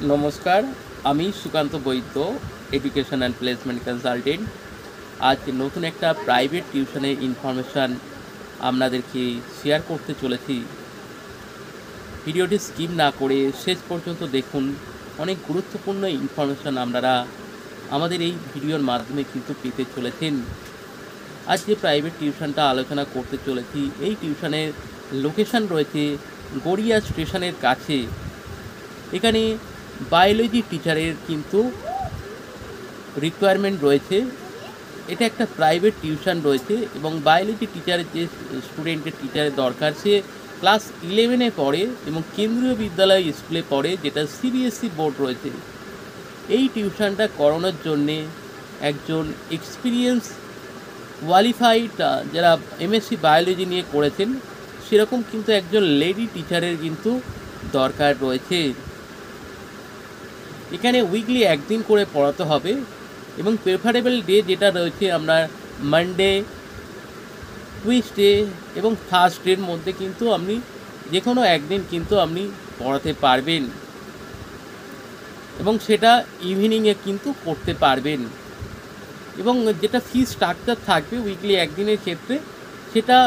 নমস্কার, আমি সুকান্ত বৈদ্য, education and placement consultant. আজ নতুন একটা প্রাইভেট টিউশনের ইনফরমেশান আপনাদেরকে শেয়ার করতে চলেছি। ভিডিওটি স্কিপ না করে শেষ পর্যন্ত দেখুন। অনেক গুরুত্বপূর্ণ ইনফরমেশান আপনারা আমাদের এই ভিডিওর মাধ্যমে কিন্তু পেতে চলেছেন। আজ যে প্রাইভেট টিউশনটা আলোচনা করতে চলেছি, এই টিউশনের লোকেশান রয়েছে গড়িয়া স্টেশনের কাছে। এখানে বায়োলজি টিচারের কিন্তু রিকোয়ারমেন্ট রয়েছে। এটা একটা প্রাইভেট টিউশন রয়েছে এবং বায়োলজি টিচারের যে স্টুডেন্টের টিচারের দরকার, সে ক্লাস 11-এ পড়ে এবং কেন্দ্রীয় বিদ্যালয় স্কুলে পড়ে, যেটা সিবিএসসি বোর্ড রয়েছে। এই টিউশনটা করানোর জন্যে একজন এক্সপিরিয়েন্স কোয়ালিফাইড, যারা এমএসসি বায়োলজি নিয়ে করেছেন, সেরকম কিন্তু একজন লেডি টিচারের কিন্তু দরকার রয়েছে। এখানে উইকলি একদিন করে পড়াতে হবে এবং প্রেফারেবল ডে যেটা রয়েছে আপনার মানডে, টুইসডে এবং থার্সডের মধ্যে কিন্তু আপনি যে কোনো একদিন কিন্তু আপনি পড়াতে পারবেন এবং সেটা ইভিনিংয়ে কিন্তু করতে পারবেন। এবং যেটা ফি স্ট্রাকচার থাকবে উইকলি একদিনের ক্ষেত্রে, সেটা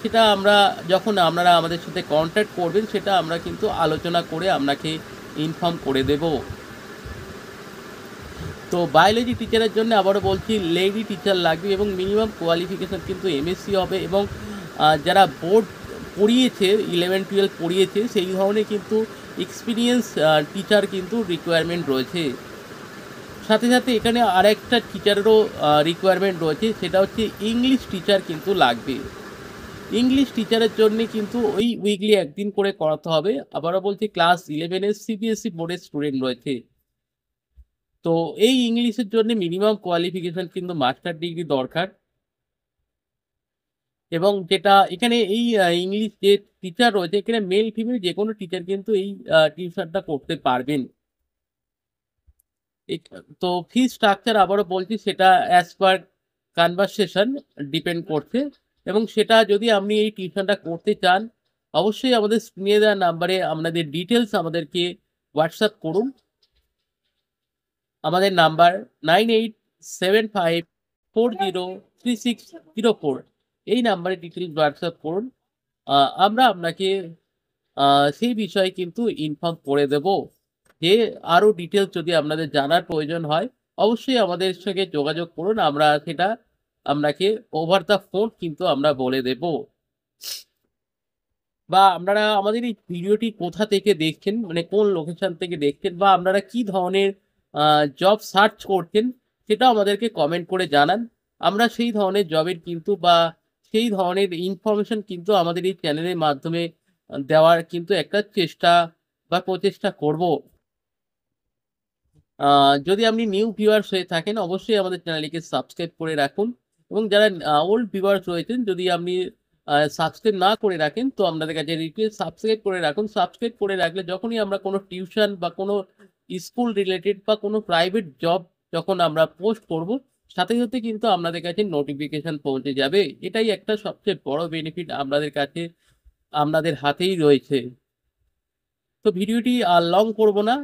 সেটা আমরা যখন আপনারা আমাদের সাথে কন্ট্যাক্ট করবেন, সেটা আমরা কিন্তু আলোচনা করে আপনাকে ইনফর্ম করে দেব। তো বায়োলজি টিচারের জন্য আবারও বলছি, লেডি টিচার লাগবে এবং মিনিমাম কোয়ালিফিকেশান কিন্তু এমএসসি হবে এবং যারা বোর্ড পড়িয়েছে, 11-12 পড়িয়েছে, সেই ধরনের কিন্তু এক্সপিরিয়েন্স টিচার কিন্তু রিকোয়ারমেন্ট রয়েছে। সাথে সাথে এখানে আরেকটা টিচারেরও রিকোয়ারমেন্ট রয়েছে, সেটা হচ্ছে ইংলিশ টিচার কিন্তু লাগবে। ইংলিশ টিচারের জন্যে কিন্তু ওই উইকলি একদিন করে করাতে হবে। আবারও বলছি, ক্লাস 11-এর সিবিএসসি বোর্ডের স্টুডেন্ট রয়েছে। তো এই ইংলিশের জন্য মিনিমাম কোয়ালিফিকেশন কিন্তু মাস্টার ডিগ্রি দরকার এবং যেটা এখানে এই ইংলিশ যে টিচার রয়েছে, এখানে মেল ফিমেল যে কোনো টিচার কিন্তু এই টিউশনটা করতে পারবেন। তো ফি স্ট্রাকচার আবারও বলছি, সেটা অ্যাজ পার কনভারসেশন ডিপেন্ড করছে এবং সেটা যদি আপনি এই টিউশনটা করতে চান, অবশ্যই আমাদের স্ক্রিনে দেওয়া নাম্বারে আপনাদের ডিটেলস আমাদেরকে হোয়াটসঅ্যাপ করুন। আমাদের নাম্বার 9875403604। এই নাম্বারে ডিটেলস হোয়াটসঅ্যাপ করুন। আমরা আপনাকে সেই বিষয়ে কিন্তু ইনফর্ম করে দেব। যে আরও ডিটেলস যদি আপনাদের জানার প্রয়োজন হয়, অবশ্যই আমাদের সঙ্গে যোগাযোগ করুন। আমরা সেটা আপনাকে ওভার দ্য ফোন কিন্তু আমরা বলে দেব। বা আপনারা আমাদের এই ভিডিওটি কোথা থেকে দেখছেন, মানে কোন লোকেশন থেকে দেখছেন, বা আপনারা কি ধরনের জব সার্চ করছেন, সেটাও আমাদেরকে কমেন্ট করে জানান। আমরা সেই ধরনের জবের কিন্তু বা সেই ধরনের ইনফরমেশন কিন্তু আমাদের এই চ্যানেলের মাধ্যমে দেওয়ার কিন্তু একটা চেষ্টা বা প্রচেষ্টা করব। যদি আপনি নিউ ভিউয়ার্স হয়ে থাকেন, অবশ্যই আমাদের চ্যানেলটিকে সাবস্ক্রাইব করে রাখুন এবং যারা ওল্ড ভিউয়ার্স রয়েছেন, যদি আপনি সাবস্ক্রাইব না করে রাখেন, তো আপনাদের কাছে রিকোয়েস্ট, সাবস্ক্রাইব করে রাখুন। সাবস্ক্রাইব করে রাখলে যখনই আমরা কোনো টিউশন বা কোনো স্কুল রিলেটেড বা কোনো প্রাইভেট জব যখন আমরা পোস্ট করব, সাথে সাথে কিন্তু আপনাদের কাছে নোটিফিকেশন পৌঁছে যাবে। এটাই একটা সবচেয়ে বড় বেনিফিট আপনাদের কাছে, আপনাদের হাতেই রয়েছে। তো ভিডিওটি আর লং করব না।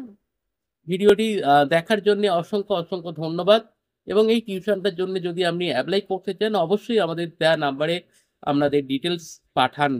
ভিডিওটি দেখার জন্যে অসংখ্য, অসংখ্য ধন্যবাদ এবং এই টিউশনটার জন্য যদি আপনি এপ্লাই করতে চান, অবশ্যই আমাদের দেওয়া নাম্বারে আপনাদের ডিটেইলস পাঠান।